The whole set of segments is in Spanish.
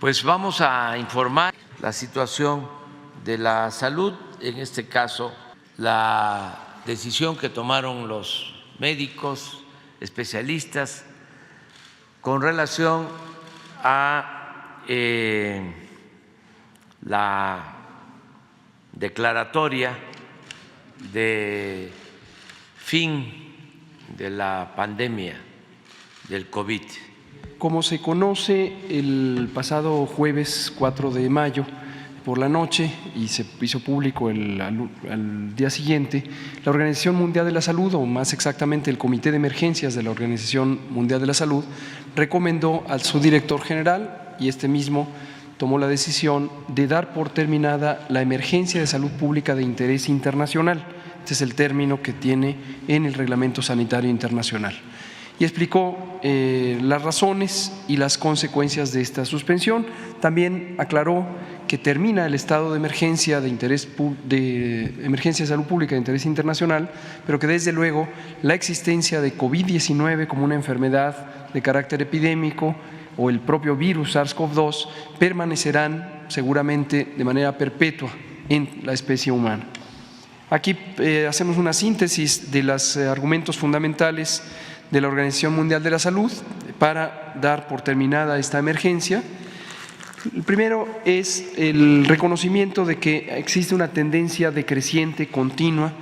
Pues vamos a informar la situación de la salud, en este caso la decisión que tomaron los médicos especialistas con relación a la declaratoria de fin de la pandemia del COVID. Como se conoce, el pasado jueves 4 de mayo por la noche y se hizo público al día siguiente, la Organización Mundial de la Salud, o más exactamente el Comité de Emergencias de la Organización Mundial de la Salud, recomendó al subdirector general, y este mismo tomó la decisión de dar por terminada la emergencia de salud pública de interés internacional. Este es el término que tiene en el Reglamento Sanitario Internacional. Y explicó las razones y las consecuencias de esta suspensión. También aclaró que termina el estado de emergencia emergencia de salud pública de interés internacional, pero que desde luego la existencia de COVID-19 como una enfermedad de carácter epidémico o el propio virus SARS-CoV-2 permanecerán seguramente de manera perpetua en la especie humana. Aquí hacemos una síntesis de los argumentos fundamentales de la Organización Mundial de la Salud para dar por terminada esta emergencia. El primero es el reconocimiento de que existe una tendencia decreciente continua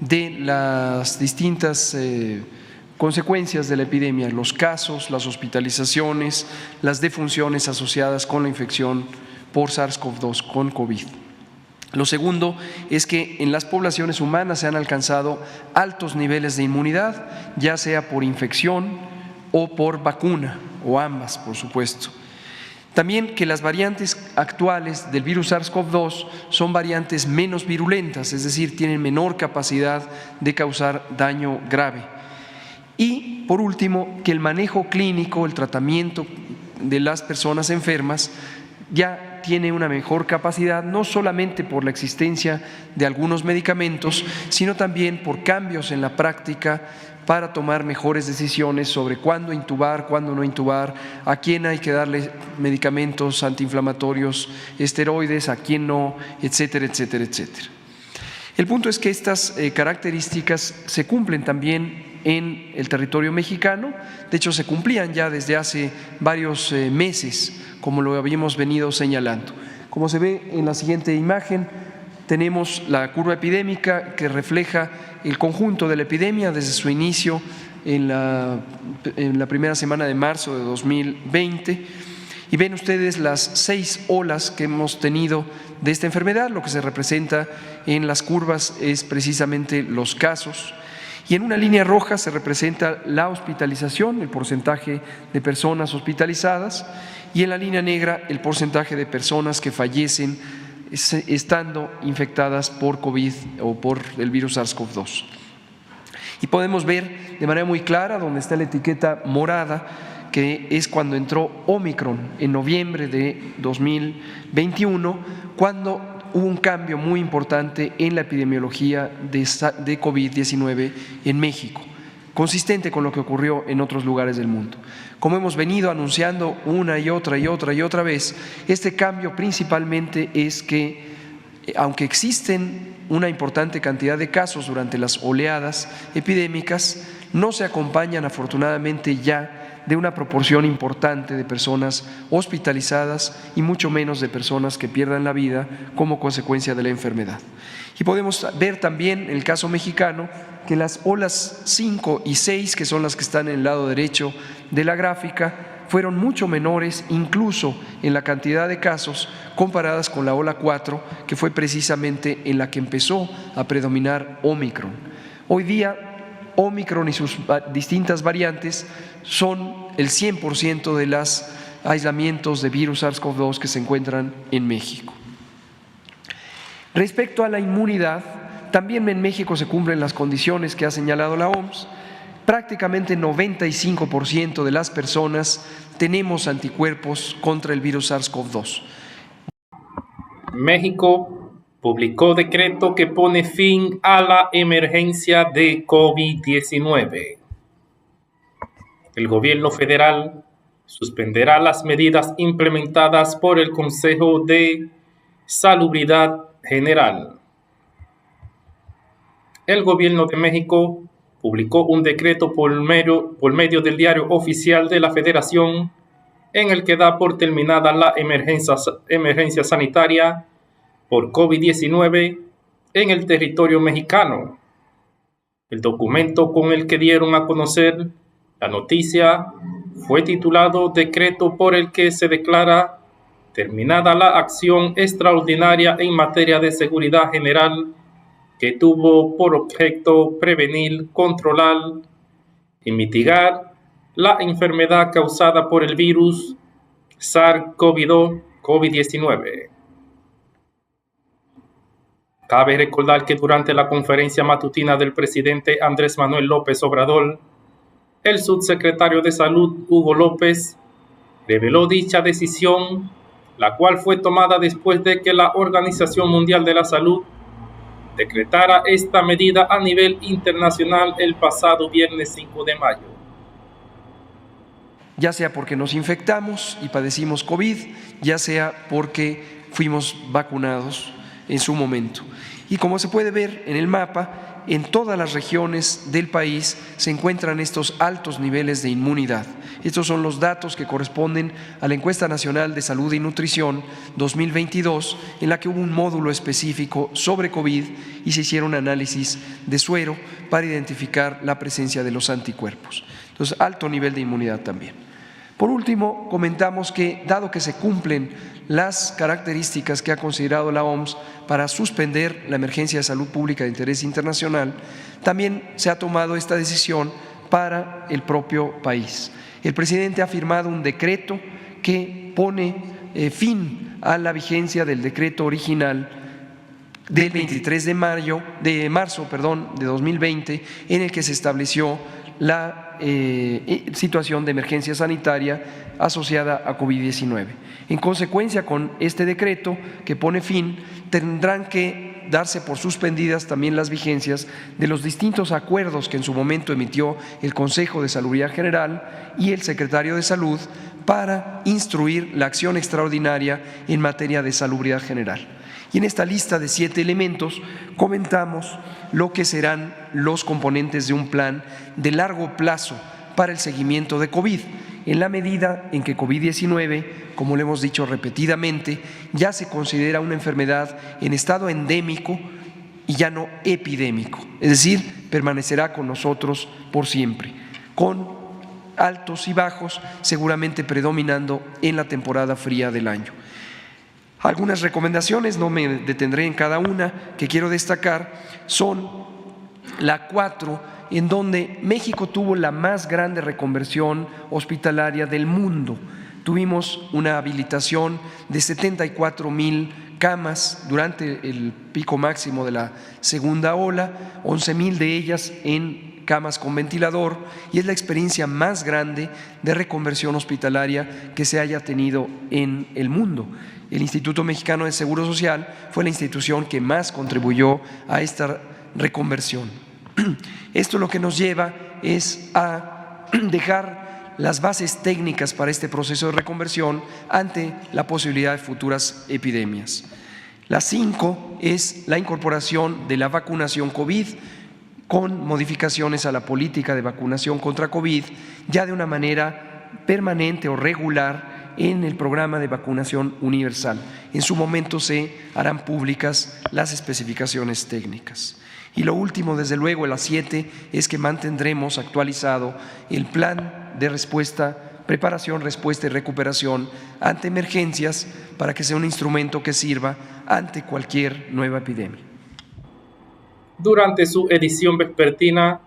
de las distintas consecuencias de la epidemia, los casos, las hospitalizaciones, las defunciones asociadas con la infección por SARS-CoV-2, con COVID. Lo segundo es que en las poblaciones humanas se han alcanzado altos niveles de inmunidad, ya sea por infección o por vacuna, o ambas, por supuesto. También que las variantes actuales del virus SARS-CoV-2 son variantes menos virulentas, es decir, tienen menor capacidad de causar daño grave. Y, por último, que el manejo clínico, el tratamiento de las personas enfermas ya tiene una mejor capacidad, no solamente por la existencia de algunos medicamentos, sino también por cambios en la práctica para tomar mejores decisiones sobre cuándo intubar, cuándo no intubar, a quién hay que darle medicamentos antiinflamatorios, esteroides, a quién no, etcétera, etcétera, etcétera. El punto es que estas características se cumplen también en el territorio mexicano. De hecho, se cumplían ya desde hace varios meses, como lo habíamos venido señalando. Como se ve en la siguiente imagen, tenemos la curva epidémica que refleja el conjunto de la epidemia desde su inicio en la primera semana de marzo de 2020. Y ven ustedes las 6 olas que hemos tenido de esta enfermedad. Lo que se representa en las curvas es precisamente los casos. Y en una línea roja se representa la hospitalización, el porcentaje de personas hospitalizadas, y en la línea negra el porcentaje de personas que fallecen estando infectadas por COVID o por el virus SARS-CoV-2. Y podemos ver de manera muy clara donde está la etiqueta morada, que es cuando entró Omicron en noviembre de 2021, cuando hubo un cambio muy importante en la epidemiología de COVID-19 en México, consistente con lo que ocurrió en otros lugares del mundo. Como hemos venido anunciando una y otra vez, este cambio principalmente es que, aunque existen una importante cantidad de casos durante las oleadas epidémicas, no se acompañan afortunadamente ya de una proporción importante de personas hospitalizadas y mucho menos de personas que pierdan la vida como consecuencia de la enfermedad. Y podemos ver también en el caso mexicano que las olas 5 y 6, que son las que están en el lado derecho de la gráfica, fueron mucho menores incluso en la cantidad de casos comparadas con la ola 4, que fue precisamente en la que empezó a predominar Omicron. Hoy día Omicron y sus distintas variantes son el 100% de los aislamientos de virus SARS-CoV-2 que se encuentran en México. Respecto a la inmunidad, también en México se cumplen las condiciones que ha señalado la OMS. Prácticamente 95% de las personas tenemos anticuerpos contra el virus SARS-CoV-2. México publicó decreto que pone fin a la emergencia de COVID-19. El gobierno federal suspenderá las medidas implementadas por el Consejo de Salubridad General. El Gobierno de México publicó un decreto por medio del Diario Oficial de la Federación en el que da por terminada la emergencia sanitaria por COVID-19 en el territorio mexicano. El documento con el que dieron a conocer la noticia fue titulado Decreto por el que se declara terminada la acción extraordinaria en materia de seguridad general que tuvo por objeto prevenir, controlar y mitigar la enfermedad causada por el virus SARS-CoV-2, COVID-19. Cabe recordar que durante la conferencia matutina del presidente Andrés Manuel López Obrador, el subsecretario de Salud, Hugo López, reveló dicha decisión, la cual fue tomada después de que la Organización Mundial de la Salud decretara esta medida a nivel internacional el pasado viernes 5 de mayo. Ya sea porque nos infectamos y padecimos COVID, ya sea porque fuimos vacunados en su momento. Y como se puede ver en el mapa, en todas las regiones del país se encuentran estos altos niveles de inmunidad. Estos son los datos que corresponden a la Encuesta Nacional de Salud y Nutrición 2022, en la que hubo un módulo específico sobre COVID y se hicieron análisis de suero para identificar la presencia de los anticuerpos. Entonces, alto nivel de inmunidad también. Por último, comentamos que, dado que se cumplen las características que ha considerado la OMS para suspender la emergencia de salud pública de interés internacional, también se ha tomado esta decisión para el propio país. El presidente ha firmado un decreto que pone fin a la vigencia del decreto original del 23 de marzo de 2020, en el que se estableció la situación de emergencia sanitaria asociada a COVID-19. En consecuencia, con este decreto que pone fin, tendrán que darse por suspendidas también las vigencias de los distintos acuerdos que en su momento emitió el Consejo de Salubridad General y el secretario de Salud para instruir la acción extraordinaria en materia de salubridad general. Y en esta lista de 7 elementos comentamos lo que serán los componentes de un plan de largo plazo para el seguimiento de COVID, en la medida en que COVID-19, como lo hemos dicho repetidamente, ya se considera una enfermedad en estado endémico y ya no epidémico, es decir, permanecerá con nosotros por siempre, con altos y bajos seguramente predominando en la temporada fría del año. Algunas recomendaciones, no me detendré en cada una, que quiero destacar, son la 4, en donde México tuvo la más grande reconversión hospitalaria del mundo. Tuvimos una habilitación de 74,000 camas durante el pico máximo de la segunda ola, 11,000 de ellas en camas con ventilador, y es la experiencia más grande de reconversión hospitalaria que se haya tenido en el mundo. El Instituto Mexicano de Seguro Social fue la institución que más contribuyó a esta reconversión. Esto lo que nos lleva es a dejar las bases técnicas para este proceso de reconversión ante la posibilidad de futuras epidemias. La 5 es la incorporación de la vacunación COVID con modificaciones a la política de vacunación contra COVID, ya de una manera permanente o regular en el programa de vacunación universal. En su momento se harán públicas las especificaciones técnicas. Y lo último, desde luego, la 7, es que mantendremos actualizado el plan de respuesta, preparación, respuesta y recuperación ante emergencias para que sea un instrumento que sirva ante cualquier nueva epidemia. Durante su edición vespertina,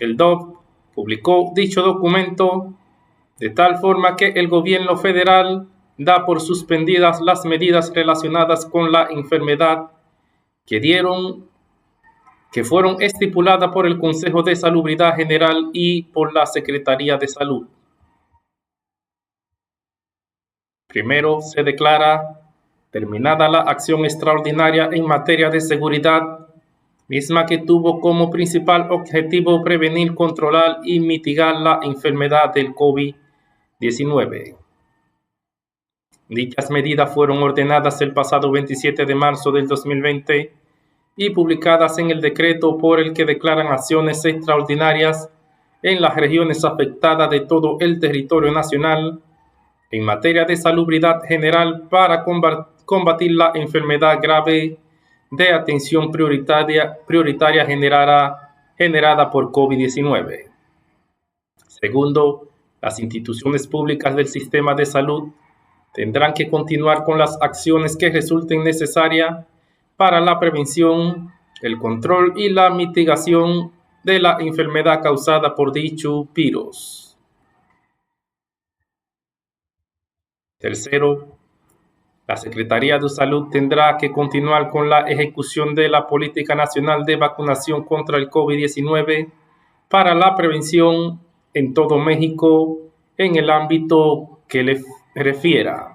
el DOC publicó dicho documento de tal forma que el gobierno federal da por suspendidas las medidas relacionadas con la enfermedad que fueron estipuladas por el Consejo de Salubridad General y por la Secretaría de Salud. Primero, se declara terminada la acción extraordinaria en materia de seguridad, misma que tuvo como principal objetivo prevenir, controlar y mitigar la enfermedad del COVID-19 COVID-19. Dichas medidas fueron ordenadas el pasado 27 de marzo del 2020 y publicadas en el decreto por el que declaran acciones extraordinarias en las regiones afectadas de todo el territorio nacional en materia de salubridad general para combatir la enfermedad grave de atención prioritaria generada por COVID-19. Segundo, las instituciones públicas del sistema de salud tendrán que continuar con las acciones que resulten necesarias para la prevención, el control y la mitigación de la enfermedad causada por dicho virus. Tercero, la Secretaría de Salud tendrá que continuar con la ejecución de la Política Nacional de Vacunación contra el COVID-19 para la prevención en todo México en el ámbito que le refiera.